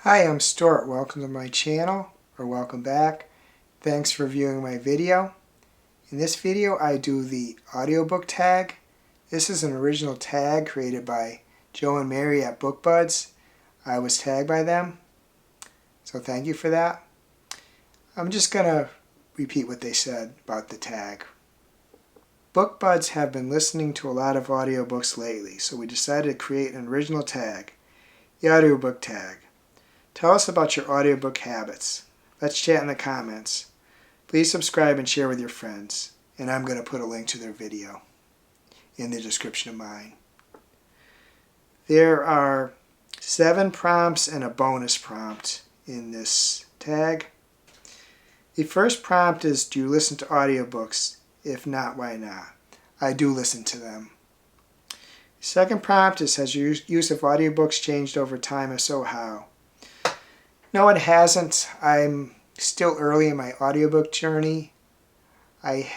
Hi, I'm Stuart. Welcome to my channel, or welcome back. Thanks for viewing my video. In this video I do the audiobook tag. This is an original tag created by Joe and Mary at BookBuds. I was tagged by them, so thank you for that. I'm just going to repeat what they said about the tag. BookBuds have been listening to a lot of audiobooks lately, so we decided to create an original tag, the audiobook tag. Tell us about your audiobook habits. Let's chat in the comments. Please subscribe and share with your friends. And I'm going to put a link to their video in the description of mine. There are 7 prompts and a bonus prompt in this tag. The first prompt is, do you listen to audiobooks? If not, why not? I do listen to them. The second prompt is, has your use of audiobooks changed over time? If so, how? No, it hasn't. I'm still early in my audiobook journey. I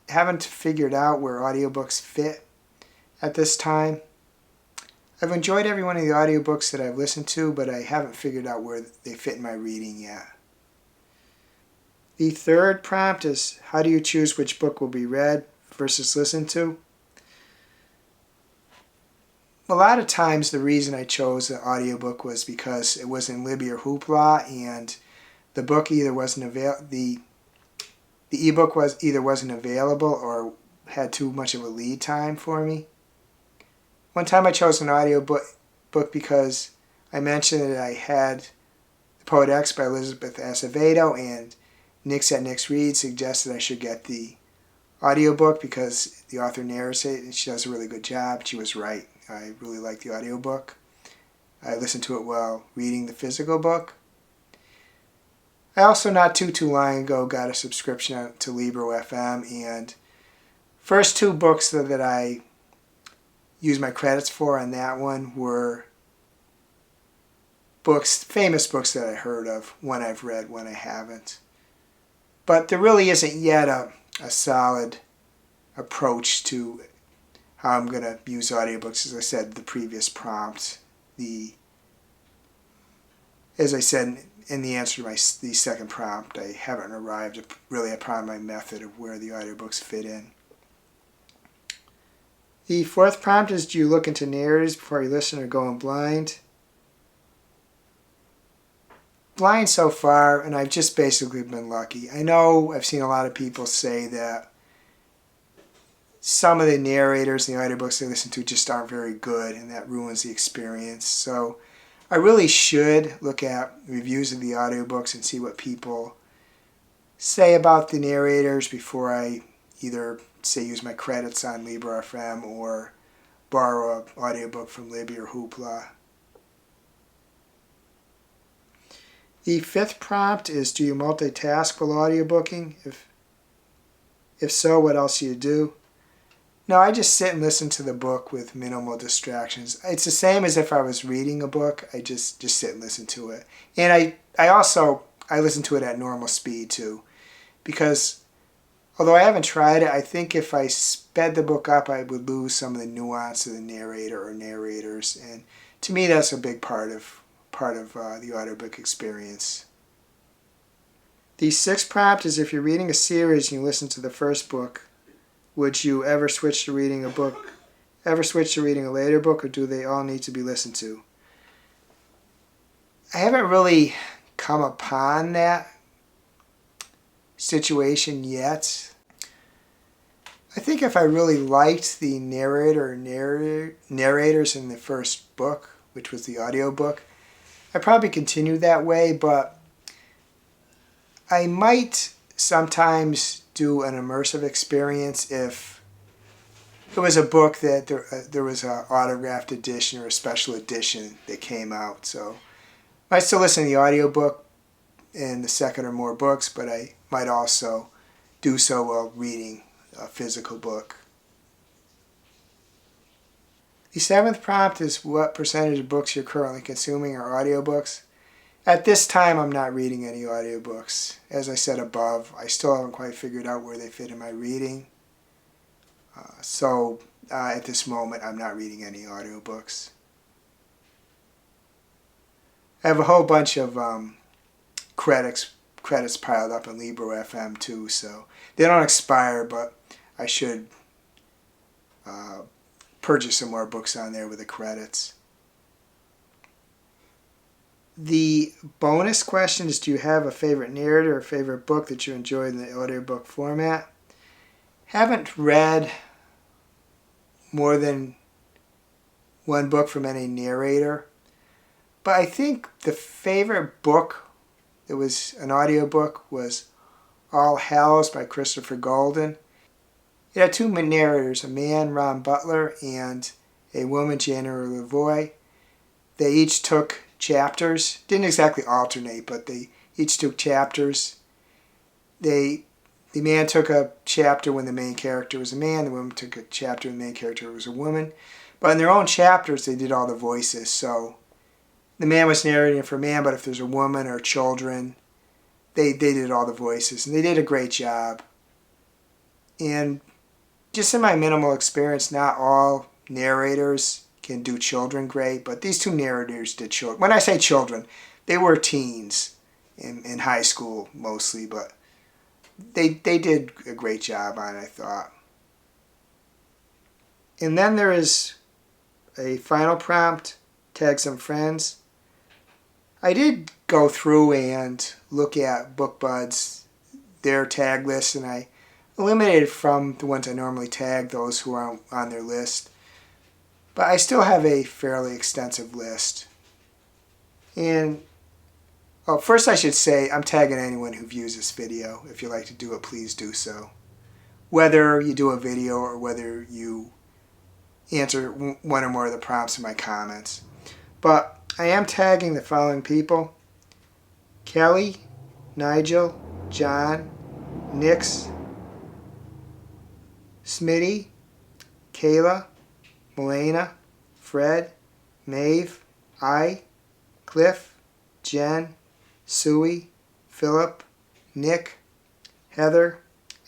haven't figured out where audiobooks fit at this time. I've enjoyed every one of the audiobooks that I've listened to, but I haven't figured out where they fit in my reading yet. The third prompt is, how do you choose which book will be read versus listened to? A lot of times the reason I chose the audiobook was because it was in Libby or Hoopla, and the book either wasn't the ebook wasn't available or had too much of a lead time for me. One time I chose an audiobook because I mentioned that I had The Poet X by Elizabeth Acevedo, and Nix at Nix Reads suggested I should get the audiobook because the author narrates it and she does a really good job. She was right. I really like the audiobook. I listened to it while reading the physical book. I also not too long ago got a subscription to Libro FM, and first 2 books that I used my credits for on that one were famous books that I heard of, one I've read, one I haven't. But there really isn't yet a solid approach to how I'm going to use audiobooks. As I said, the previous prompt, as I said in the answer to the second prompt, I haven't arrived really upon my method of where the audiobooks fit in. The fourth prompt is, do you look into narrators before you listen or go in blind? Blind so far, and I've just basically been lucky. I know I've seen a lot of people say that some of the narrators in the audiobooks they listen to just aren't very good, and that ruins the experience. So I really should look at reviews of the audiobooks and see what people say about the narrators before I either, say, use my credits on Libro FM or borrow an audiobook from Libby or Hoopla. The fifth prompt is, do you multitask while audiobooking? If so, what else do you do? No, I just sit and listen to the book with minimal distractions. It's the same as if I was reading a book. I just sit and listen to it. And I listen to it at normal speed too. Because although I haven't tried it, I think if I sped the book up, I would lose some of the nuance of the narrator or narrators. And to me, that's a big part of the audiobook experience. The sixth prompt is, if you're reading a series and you listen to the first book, would you ever switch to reading a later book, or do they all need to be listened to? I haven't really come upon that situation yet. I think if I really liked the narrator or narrators in the first book, which was the audiobook, I'd probably continue that way, but I might sometimes do an immersive experience if it was a book that there was an autographed edition or a special edition that came out. So I might still listen to the audiobook in the second or more books, but I might also do so while reading a physical book. The seventh prompt is, what percentage of books you're currently consuming are audiobooks? At this time, I'm not reading any audiobooks. As I said above, I still haven't quite figured out where they fit in my reading. So at this moment, I'm not reading any audiobooks. I have a whole bunch of credits piled up in Libro FM too, so they don't expire, but I should purchase some more books on there with the credits. The bonus question is, do you have a favorite narrator or favorite book that you enjoy in the audiobook format? Haven't read more than one book from any narrator, but I think the favorite book that was an audiobook was All Hallows by Christopher Golden. It had two narrators, a man, Ron Butler, and a woman, January Lavoie. They each took chapters, didn't exactly alternate, but they each took chapters. The man took a chapter when the main character was a man, the woman took a chapter when the main character was a woman. But in their own chapters, they did all the voices. So the man was narrating for a man, but if there's a woman or children, they did all the voices. And they did a great job. And just in my minimal experience, not all narrators can do children great, but these two narrators did children. When I say children, they were teens in high school mostly, but they did a great job on it, I thought. And then there is a final prompt, tag some friends. I did go through and look at BookBuds, their tag list, and I eliminated from the ones I normally tag those who are on their list. But I still have a fairly extensive list. And first I should say I'm tagging anyone who views this video. If you'd like to do it, please do so. Whether you do a video or whether you answer one or more of the prompts in my comments. But I am tagging the following people: Kelly, Nigel, John, Nix, Smitty, Kayla, Melena, Fred, Maeve, Cliff, Jen, Suey, Philip, Nick, Heather,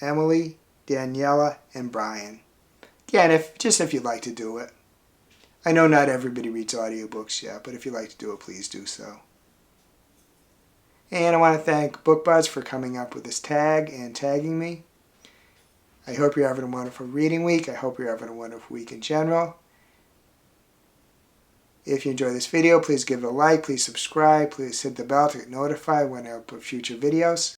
Emily, Daniela, and Brian. Again, if you'd like to do it. I know not everybody reads audiobooks yet, but if you'd like to do it, please do so. And I want to thank BookBuds for coming up with this tag and tagging me. I hope you're having a wonderful reading week. I hope you're having a wonderful week in general. If you enjoy this video, please give it a like, please subscribe, please hit the bell to get notified when I upload future videos.